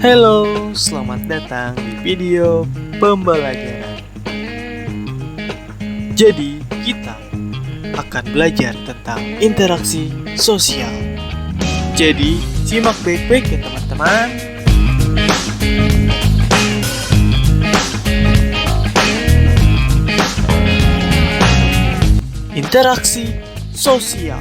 Halo, selamat datang di video pembelajaran. Jadi, kita akan belajar tentang interaksi sosial. Jadi, simak baik-baik ya teman-teman. Interaksi sosial.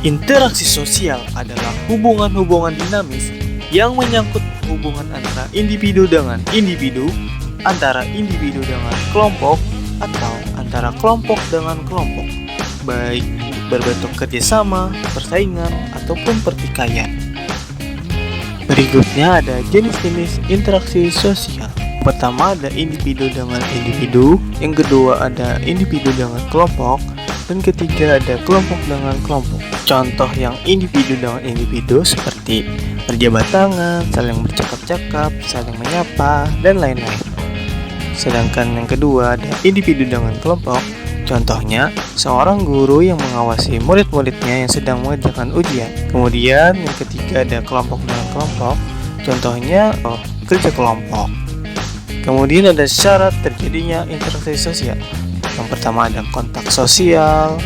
Interaksi sosial adalah hubungan-hubungan dinamis yang menyangkut hubungan antara individu dengan individu, antara individu dengan kelompok, atau antara kelompok dengan kelompok, baik berbentuk kerjasama, persaingan, ataupun pertikaian. Berikutnya ada jenis-jenis interaksi sosial. Pertama ada individu dengan individu, yang kedua ada individu dengan kelompok, dan ketiga ada kelompok dengan kelompok. Contoh yang individu dengan individu seperti berjabat tangan, saling bercakap-cakap, saling menyapa, dan lain-lain. Sedangkan yang kedua ada individu dengan kelompok. Contohnya, seorang guru yang mengawasi murid-muridnya yang sedang mengerjakan ujian. Kemudian yang ketiga ada kelompok dengan kelompok. Contohnya kerja kelompok. Kemudian ada syarat terjadinya interaksi sosial. Yang pertama ada kontak sosial,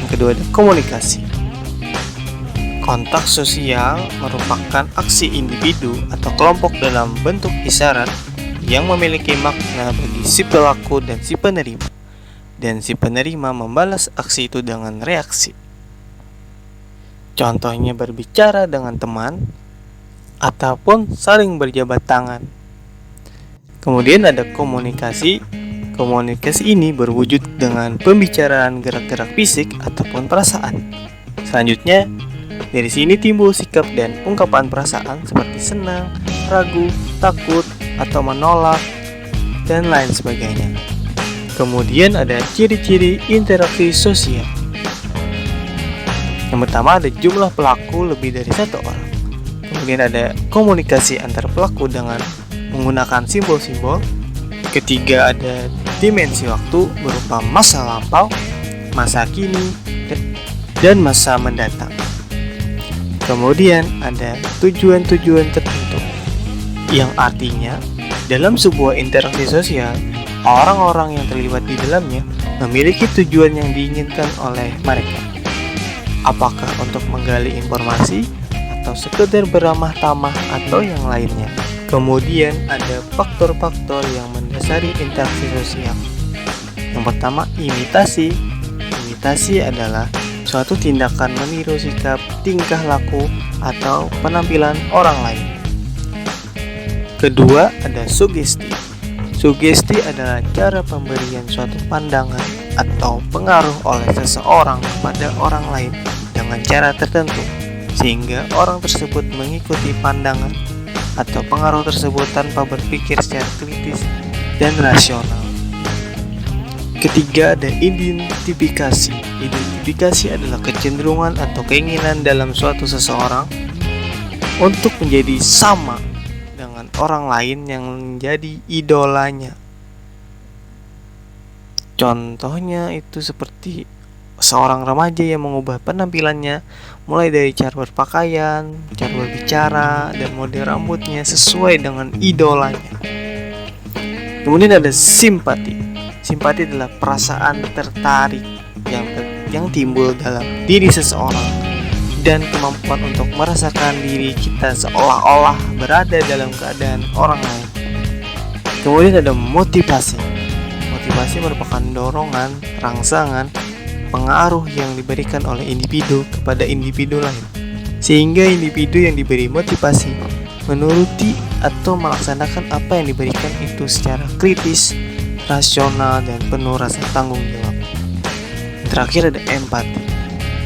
yang kedua ada komunikasi. Kontak sosial merupakan aksi individu atau kelompok dalam bentuk isyarat yang memiliki makna bagi si pelaku dan si penerima, dan si penerima membalas aksi itu dengan reaksi. Contohnya berbicara dengan teman ataupun saling berjabat tangan. Kemudian ada komunikasi. Komunikasi ini berwujud dengan pembicaraan gerak-gerak fisik ataupun perasaan. Selanjutnya, dari sini timbul sikap dan ungkapan perasaan seperti senang, ragu, takut, atau menolak, dan lain sebagainya. Kemudian ada ciri-ciri interaksi sosial. Yang pertama ada jumlah pelaku lebih dari satu orang. Kemudian ada komunikasi antar pelaku dengan menggunakan simbol-simbol. Ketiga ada dimensi waktu berupa masa lampau, masa kini, dan masa mendatang. Kemudian ada tujuan-tujuan tertentu, yang artinya dalam sebuah interaksi sosial, orang-orang yang terlibat di dalamnya memiliki tujuan yang diinginkan oleh mereka. Apakah untuk menggali informasi, atau sekedar beramah tamah, atau yang lainnya. Kemudian ada faktor-faktor yang mendasari interaksi sosial. Yang pertama, imitasi. Imitasi adalah suatu tindakan meniru sikap, tingkah laku, atau penampilan orang lain. Kedua, ada sugesti. Sugesti adalah cara pemberian suatu pandangan atau pengaruh oleh seseorang kepada orang lain dengan cara tertentu, sehingga orang tersebut mengikuti pandangan atau pengaruh tersebut tanpa berpikir secara kritis dan rasional. Ketiga ada identifikasi. Identifikasi adalah kecenderungan atau keinginan dalam suatu seseorang untuk menjadi sama dengan orang lain yang menjadi idolanya. Contohnya itu seperti seorang remaja yang mengubah penampilannya mulai dari cara berpakaian, cara berbicara, dan model rambutnya sesuai dengan idolanya. Kemudian ada simpati. Simpati adalah perasaan tertarik yang timbul dalam diri seseorang dan kemampuan untuk merasakan diri kita seolah-olah berada dalam keadaan orang lain. Kemudian ada motivasi. Motivasi merupakan dorongan, rangsangan, pengaruh yang diberikan oleh individu kepada individu lain, sehingga individu yang diberi motivasi menuruti atau melaksanakan apa yang diberikan itu secara kritis, rasional, dan penuh rasa tanggung jawab. Terakhir ada empati.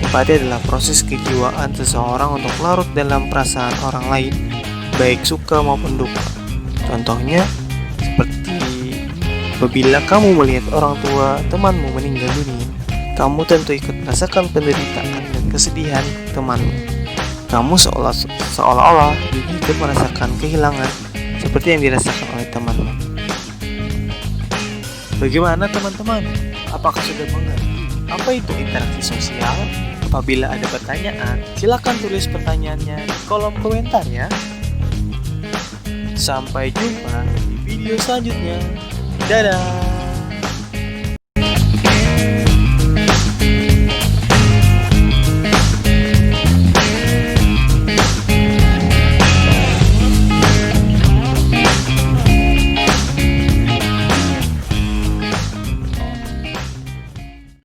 Empati adalah proses kejiwaan seseorang untuk larut dalam perasaan orang lain, baik suka maupun duka. Contohnya seperti apabila kamu melihat orang tua temanmu meninggal dunia, kamu tentu ikut merasakan penderitaan dan kesedihan temanmu. Kamu seolah-olah juga ikut merasakan kehilangan seperti yang dirasakan oleh temanmu. Bagaimana teman-teman? Apakah sudah mengerti Apa itu interaksi sosial? Apabila ada pertanyaan, silakan tulis pertanyaannya di kolom komentar ya. Sampai jumpa di video selanjutnya. Dadah!